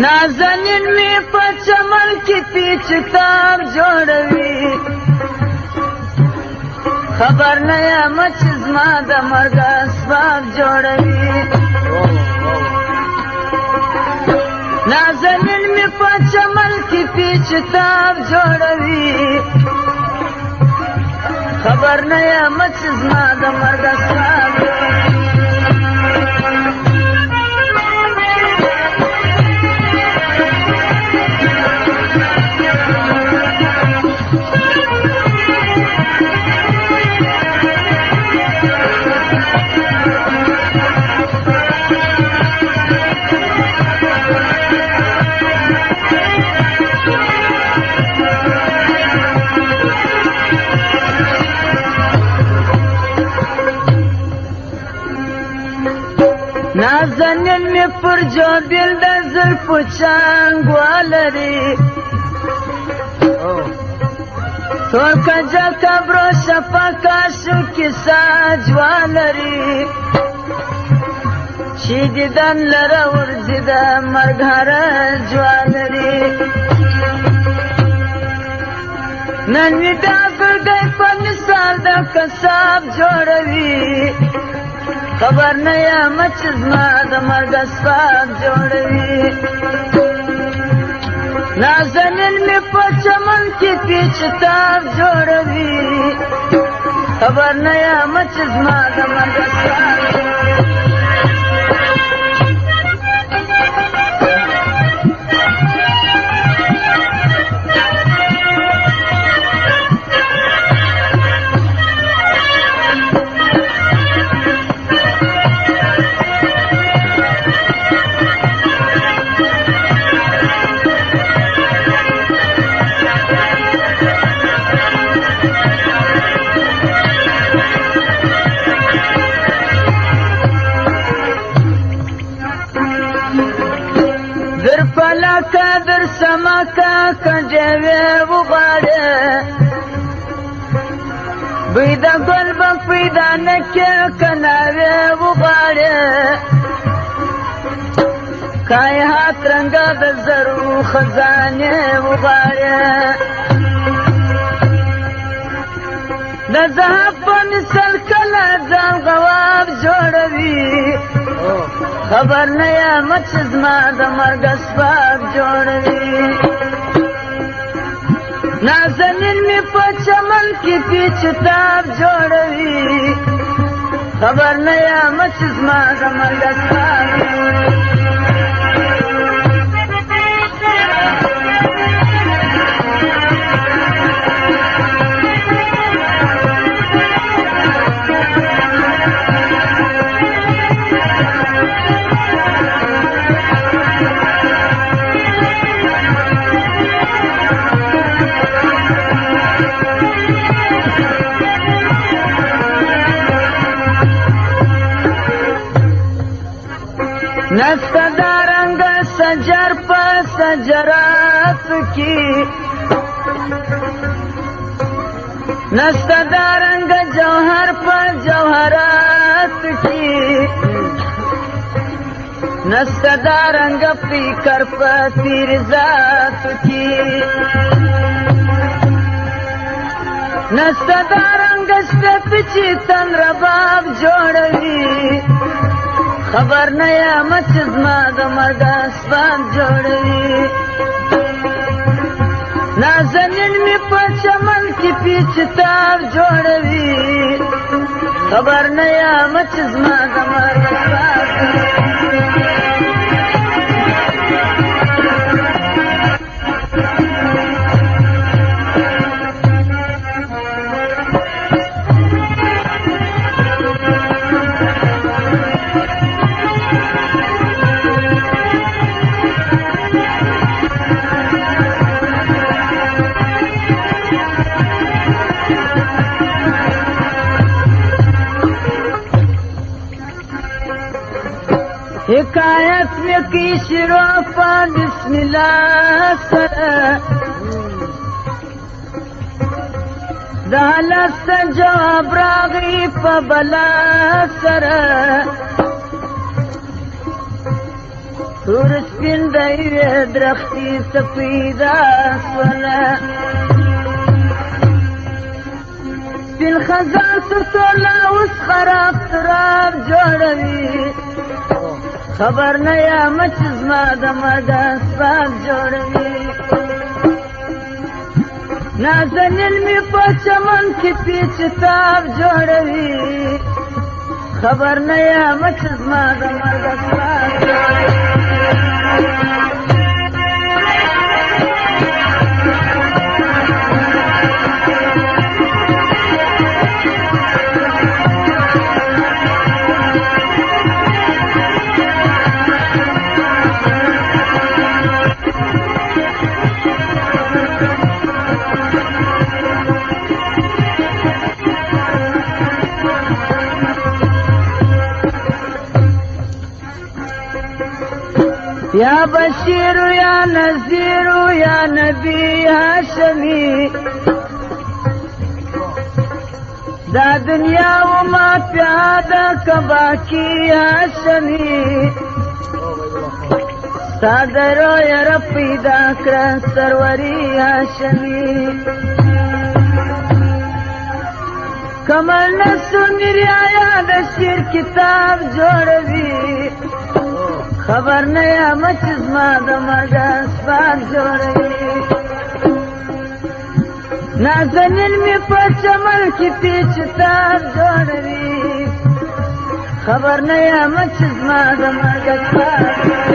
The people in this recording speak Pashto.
نازنین می په چمن کې پیچ تاب جوړوي خبر نه یم چې زما د مرګ اسباب جوړوي نازنین می په چمن کې پیچ تاب جوړوي خبر نه یم چې زما د مرګ اسباب نازنین می پر جوبیل د زلفو چانګوالري تور کجا کبرو شپکا شو کې ساجوالري چې دیدن لره ورځي د مرګ هره جوالري نن می دا ګرګی په مثال د کساب جوړوي خبر نه یم چې زما د مرګ اسباب جوړوي نازنین می په چمن کې پیچ تاب جوړوي خبر نه یم چې زما د مرګ اسباب در پلاکا در سماکا کنجوی وغاڑه بیدا گل با پیدا نکی کناوی وغاڑه کای هات رنگا د زرو خزانه وغاڑه د زهب په مثل کله ځان غواب جوړوي خبر نه یم چې زما د مرګ اسباب جوړوي نازنین می په چمن کې پیچ تاب جوړوي خبر نه یم چې زما د مرګ اسباب جوړوي نستا دارنگ سجر پا سجرات کی نستا دارنگ جوہر پا جوہرات کی نستا دارنگ پیکر پا تیر ذات کی نستا دارنگ پچی تن رباب جوڑوی خبر نه یم چې زما د مرګ اسباب جوړوي نازنین می په چمن کې پیچ تاب جوړوي خبر نه یم چې زما د مرګ اسباب حکایت میں کی شروع پا بسم اللہ سر دہلت جواب راغی پا بلا سر تور سپین د یوې درختې سپیده سوله سپین خزان سرتوله اوس خراب تراب جوړوي خبر نه یم چې زما د مرګ اسباب جوړوي نازنین مې په چمن کې پیچتاب جوړوي خبر نه یم چې زما د مرګ اسباب جوړوي یا بشیر یا نذیر یا نبی هاشمی دا دنیا و ما پیاده کبا کی هاشمی سادرو یر پیدا کر سروری هاشمی کمل نسو میری آیا د شیر کتاب جوړوي خبر نه یم چې زما د مرګ اسباب جوړوي نازنین مې په چمن کې پیچتاب جوړوي خبر نه یم چې زما د مرګ اسباب